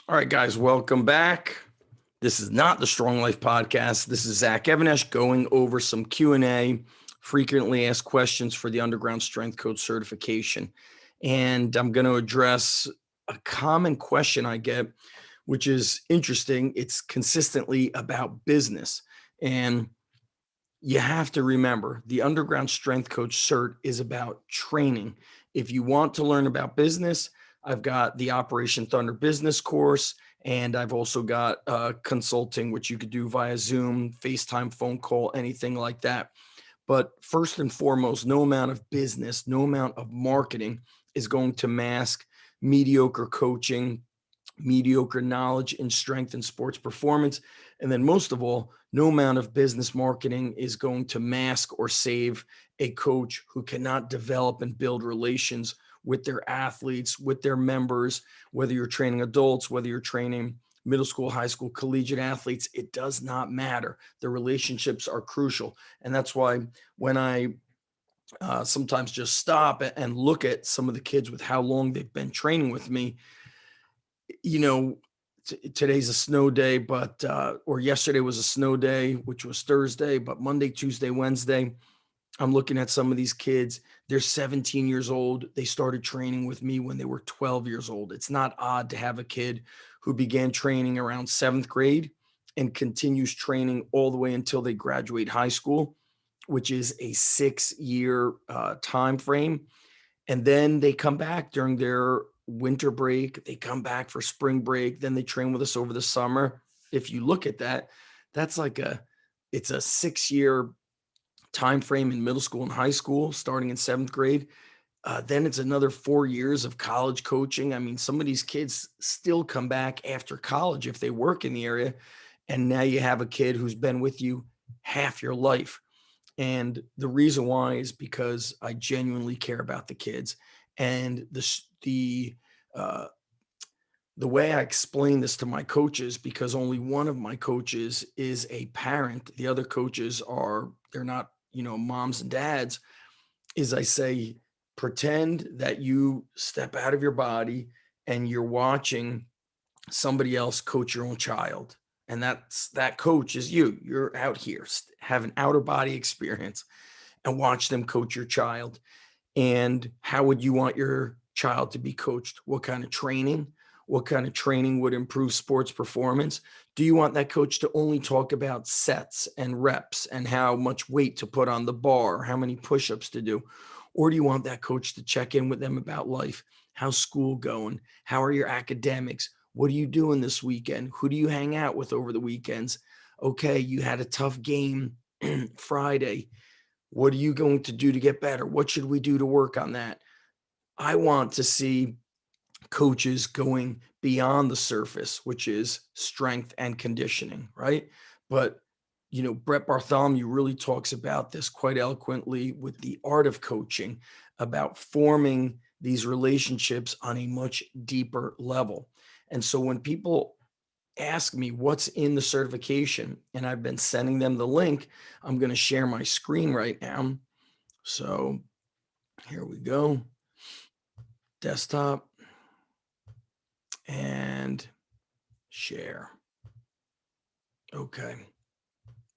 All right, guys, welcome back. This is not the Strong Life Podcast. This is Zach Evanesh going over some Q&A, frequently asked questions for the Underground Strength Coach certification. And I'm going to address a common question I get, which is interesting. It's consistently about business. And you have to remember the Underground Strength Coach Cert is about training. If you want to learn about business, I've got the Operation Thunder business course, and I've also got consulting, which you could do via Zoom, FaceTime, phone call, anything like that. But first and foremost, no amount of business, no amount of marketing is going to mask mediocre coaching, mediocre knowledge in strength and sports performance. And then most of all, no amount of business marketing is going to mask or save a coach who cannot develop and build relations with their athletes, with their members, whether you're training adults, whether you're training middle school, high school, collegiate athletes, it does not matter. The relationships are crucial. And that's why when I sometimes just stop and look at some of the kids with how long they've been training with me, today's a snow day, but or yesterday was a snow day, which was Thursday, but Monday, Tuesday, Wednesday, I'm looking at some of these kids. They're 17 years old. They started training with me when they were 12 years old. It's not odd to have a kid who began training around 7th grade and continues training all the way until they graduate high school, which is a 6-year time frame. And then they come back during their winter break. They come back for spring break. Then they train with us over the summer. If you look at that, that's like it's a 6-year time frame in middle school and high school, starting in 7th grade. Then it's another 4 years of college coaching. I mean, some of these kids still come back after college if they work in the area. And now you have a kid who's been with you half your life. And the reason why is because I genuinely care about the kids. And the way I explain this to my coaches, because only one of my coaches is a parent, the other coaches they're not, moms and dads, is I say, pretend that you step out of your body and you're watching somebody else coach your own child. And that coach is you. You're out here, have an outer body experience and watch them coach your child. And how would you want your child to be coached? What kind of training? What kind of training would improve sports performance? Do you want that coach to only talk about sets and reps and how much weight to put on the bar, how many push-ups to do? Or do you want that coach to check in with them about life? How's school going? How are your academics? What are you doing this weekend? Who do you hang out with over the weekends? Okay, you had a tough game Friday. What are you going to do to get better? What should we do to work on that? I want to see coaches going beyond the surface, which is strength and conditioning, right? But, Brett Bartholomew really talks about this quite eloquently with the art of coaching, about forming these relationships on a much deeper level. And so when people ask me what's in the certification, and I've been sending them the link, I'm going to share my screen right now. So here we go. Desktop and share. Okay.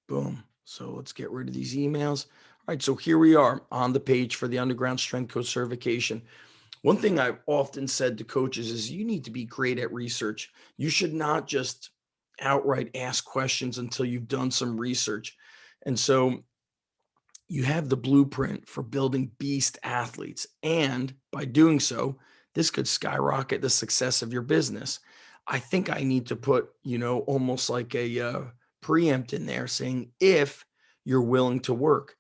Boom. So let's get rid of these emails. All right. So here we are on the page for the Underground Strength Coach certification. One thing I've often said to coaches is you need to be great at research. You should not just outright ask questions until you've done some research. And so you have the blueprint for building beast athletes. And by doing so, this could skyrocket the success of your business. I think I need to put, almost like a preempt in there saying, if you're willing to work.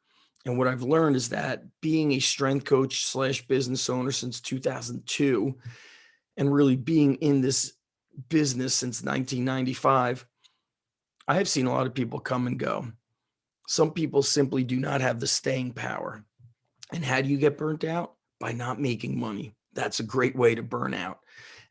And what I've learned is that being a strength coach / business owner since 2002, and really being in this business since 1995, I have seen a lot of people come and go. Some people simply do not have the staying power. And how do you get burnt out? By not making money. That's a great way to burn out.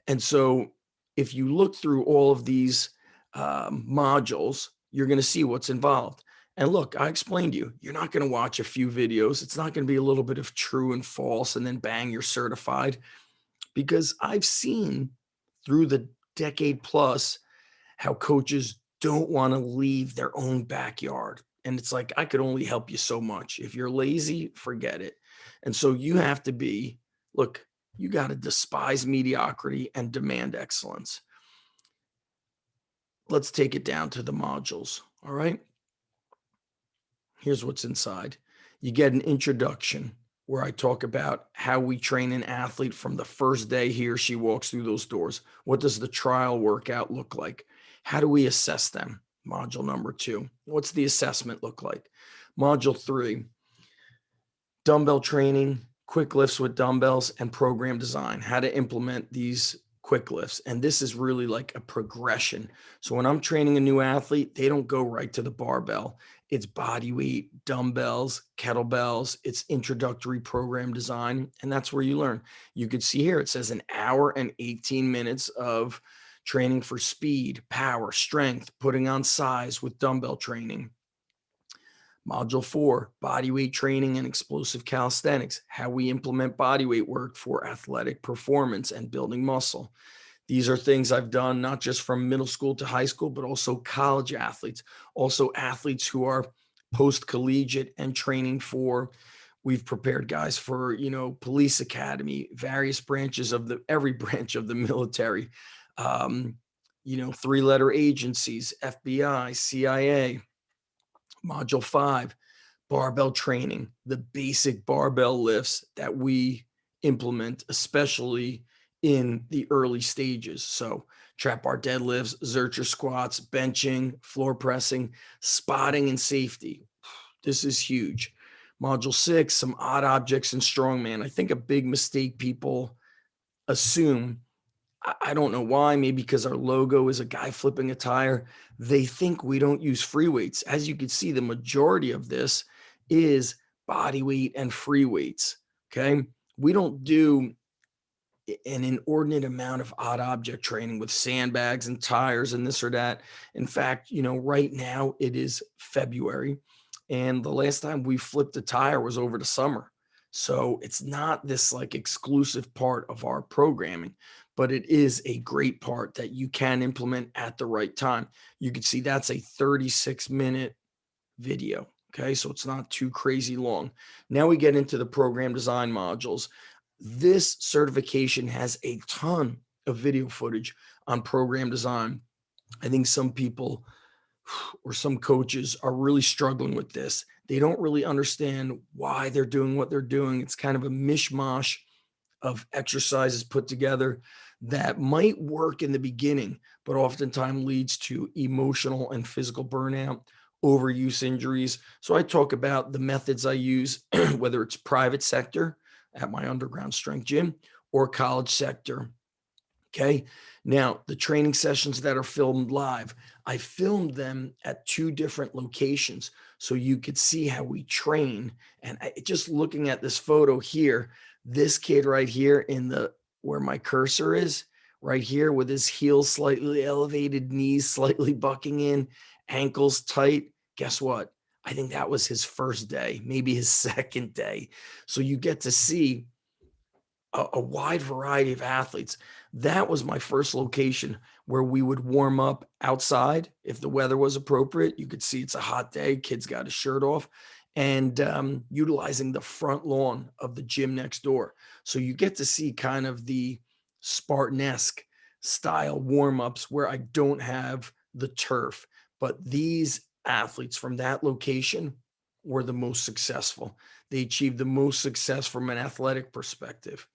And so if you look through all of these modules, you're going to see what's involved. And look, I explained to you, you're not going to watch a few videos. It's not going to be a little bit of true and false and then bang, you're certified. Because I've seen through the decade plus, how coaches don't want to leave their own backyard. And it's like, I could only help you so much. If you're lazy, forget it. And so you have to be, look, you got to despise mediocrity and demand excellence. Let's take it down to the modules. All right. Here's what's inside. You get an introduction where I talk about how we train an athlete from the first day he or she walks through those doors. What does the trial workout look like? How do we assess them? Module number 2. What's the assessment look like? Module 3, dumbbell training, quick lifts with dumbbells, and program design, how to implement these quick lifts. And this is really like a progression. So when I'm training a new athlete, they don't go right to the barbell. It's body weight, dumbbells, kettlebells, it's introductory program design. And that's where you learn. You could see here, it says an hour and 18 minutes of training for speed, power, strength, putting on size with dumbbell training. Module 4, body weight training and explosive calisthenics, how we implement body weight work for athletic performance and building muscle. These are things I've done not just from middle school to high school, but also college athletes, also athletes who are post-collegiate and training for, we've prepared guys for, police academy, various branches of every branch of the military, um, 3-letter agencies, FBI, CIA. Module 5, barbell training, the basic barbell lifts that we implement, especially in the early stages. So trap bar deadlifts, Zercher squats, benching, floor pressing, spotting, and safety. This is huge. Module 6, some odd objects and strongman. I think a big mistake people assume, I don't know why, maybe because our logo is a guy flipping a tire. They think we don't use free weights. As you can see, the majority of this is body weight and free weights. Okay. We don't do an inordinate amount of odd object training with sandbags and tires and this or that. In fact, right now it is February, and the last time we flipped a tire was over the summer. So it's not this like exclusive part of our programming, but it is a great part that you can implement at the right time. You can see that's a 36-minute video. Okay, so it's not too crazy long. Now we get into the program design modules. This certification has a ton of video footage on program design. I think some people or some coaches are really struggling with this. They don't really understand why they're doing what they're doing. It's kind of a mishmash of exercises put together that might work in the beginning, but oftentimes leads to emotional and physical burnout, overuse injuries. So I talk about the methods I use, whether it's private sector at my underground strength gym or college sector. Okay. Now, the training sessions that are filmed live, I filmed them at 2 different locations so you could see how we train. And just looking at this photo here, this kid right here where my cursor is, right here with his heels slightly elevated, knees slightly bucking in, ankles tight. Guess what? I think that was his first day, maybe his second day. So you get to see a wide variety of athletes. That was my first location where we would warm up outside if the weather was appropriate. You could see it's a hot day, kids got his shirt off, and utilizing the front lawn of the gym next door. So you get to see kind of the Spartan-esque style warm-ups where I don't have the turf, but these athletes from that location were the most successful. They achieved the most success from an athletic perspective.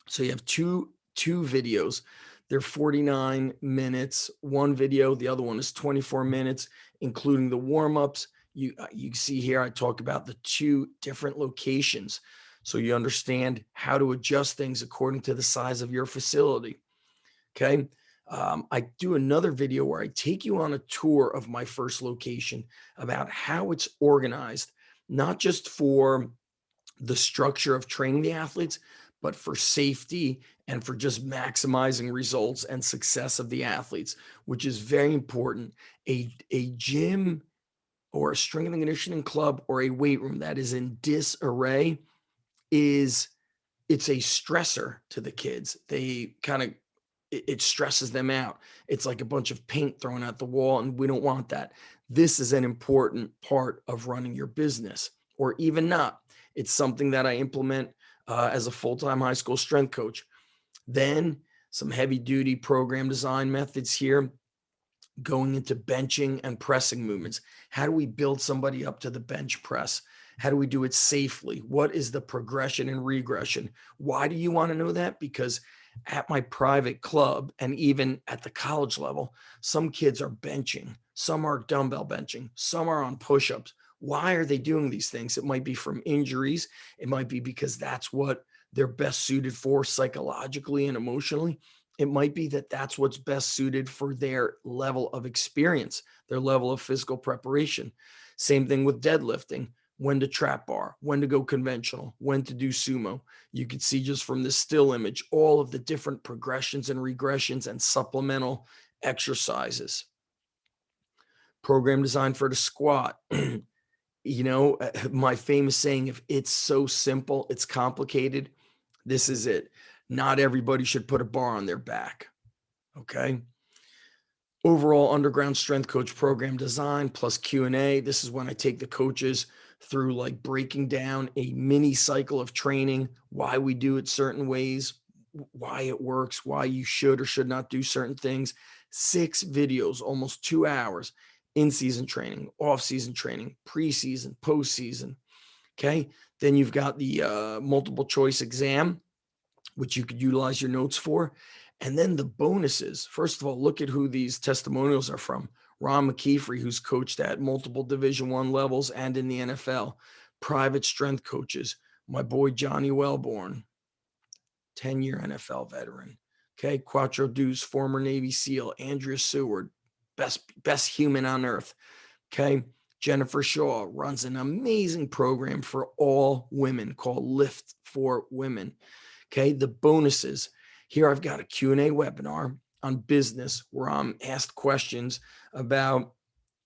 So you have two videos. They're 49 minutes. One video, the other one is 24 minutes, including the warm-ups. You see here, I talk about the 2 different locations. So you understand how to adjust things according to the size of your facility. Okay. I do another video where I take you on a tour of my first location about how it's organized, not just for the structure of training the athletes, but for safety and for just maximizing results and success of the athletes, which is very important. A gym or a strength and conditioning club or a weight room that is in disarray it's a stressor to the kids. They kind of it stresses them out. It's like a bunch of paint thrown at the wall, and we don't want that. This is an important part of running your business, or even not. It's something that I implement as a full-time high school strength coach. Then some heavy duty program design methods here, going into benching and pressing movements. How do we build somebody up to the bench press? How do we do it safely? What is the progression and regression? Why do you want to know that? Because at my private club and even at the college level, some kids are benching, some are dumbbell benching, some are on push-ups. Why are they doing these things? It might be from injuries. It might be because that's what they're best suited for psychologically and emotionally. It might be that that's what's best suited for their level of experience, their level of physical preparation. Same thing with deadlifting, when to trap bar, when to go conventional, when to do sumo. You can see just from this still image, all of the different progressions and regressions and supplemental exercises. Program designed for the squat. My famous saying, if it's so simple, it's complicated. This is it. Not everybody should put a bar on their back. Okay. Overall underground strength coach program design plus Q&A. This is when I take the coaches through like breaking down a mini cycle of training, why we do it certain ways, why it works, why you should or should not do certain things. 6 videos, almost 2 hours, in-season training, off-season training, preseason, postseason. Okay. Then you've got the multiple choice exam, which you could utilize your notes for. And then the bonuses. First of all, look at who these testimonials are from. Ron McKeefrey, who's coached at multiple Division I levels and in the NFL. Private strength coaches. My boy Johnny Wellborn, 10-year NFL veteran. Okay, Quattro Deuce, former Navy SEAL. Andrea Seward, best human on earth. Okay, Jennifer Shaw runs an amazing program for all women called Lift for Women. Okay, the bonuses. Here I've got a Q&A webinar on business where I'm asked questions about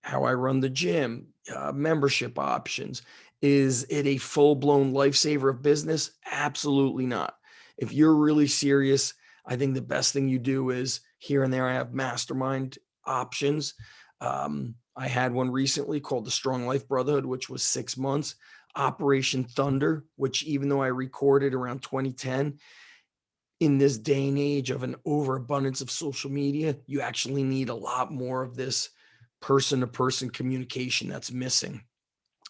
how I run the gym, membership options. Is it a full-blown lifesaver of business? Absolutely not. If you're really serious, I think the best thing you do is here and there I have mastermind options. I had one recently called the Strong Life Brotherhood, which was 6 months. Operation Thunder, which even though I recorded around 2010, in this day and age of an overabundance of social media, you actually need a lot more of this person-to-person communication that's missing.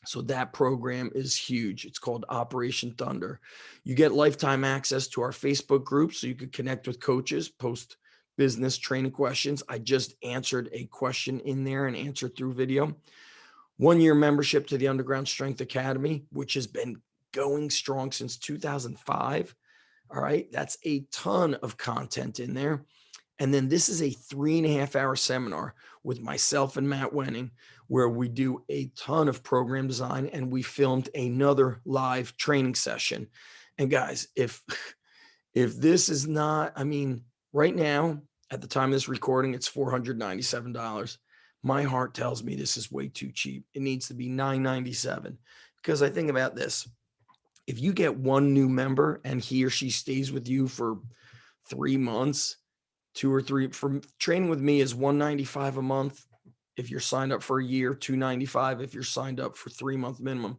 So that program is huge. It's called Operation Thunder. You get lifetime access to our Facebook group so you could connect with coaches, post business training questions. I just answered a question in there and answered through video. 1-year membership to the Underground Strength Academy, which has been going strong since 2005. All right. That's a ton of content in there. And then this is a 3.5-hour seminar with myself and Matt Wenning, where we do a ton of program design and we filmed another live training session. And guys, if this is not, right now, at the time of this recording, it's $497. My heart tells me this is way too cheap. It needs to be $997, because I think about this. If you get one new member and he or she stays with you for 3 months, 2 or 3, from training with me is $195 a month. If you're signed up for a year, $295 if you're signed up for 3-month minimum.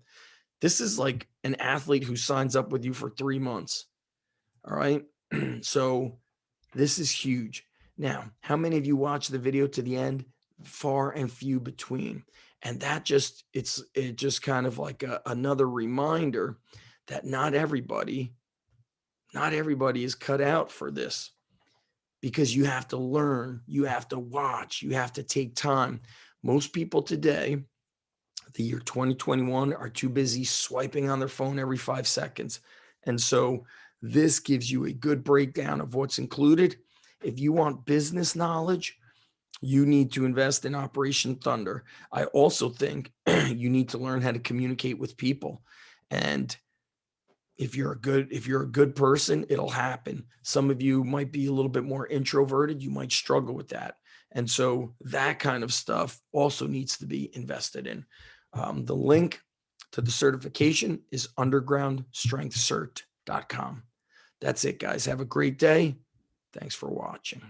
This is like an athlete who signs up with you for 3 months. All right. So this is huge. Now, how many of you watch the video to the end? Far and few between. And that it just kind of like another reminder that not everybody is cut out for this, because you have to learn, you have to watch, you have to take time. Most people today, the year 2021, are too busy swiping on their phone every 5 seconds. And so this gives you a good breakdown of what's included. If you want business knowledge, you need to invest in Operation Thunder. I also think you need to learn how to communicate with people. And if you're a good person, it'll happen. Some of you might be a little bit more introverted. You might struggle with that. And so that kind of stuff also needs to be invested in. The link to the certification is undergroundstrengthcert.com. That's it, guys. Have a great day. Thanks for watching.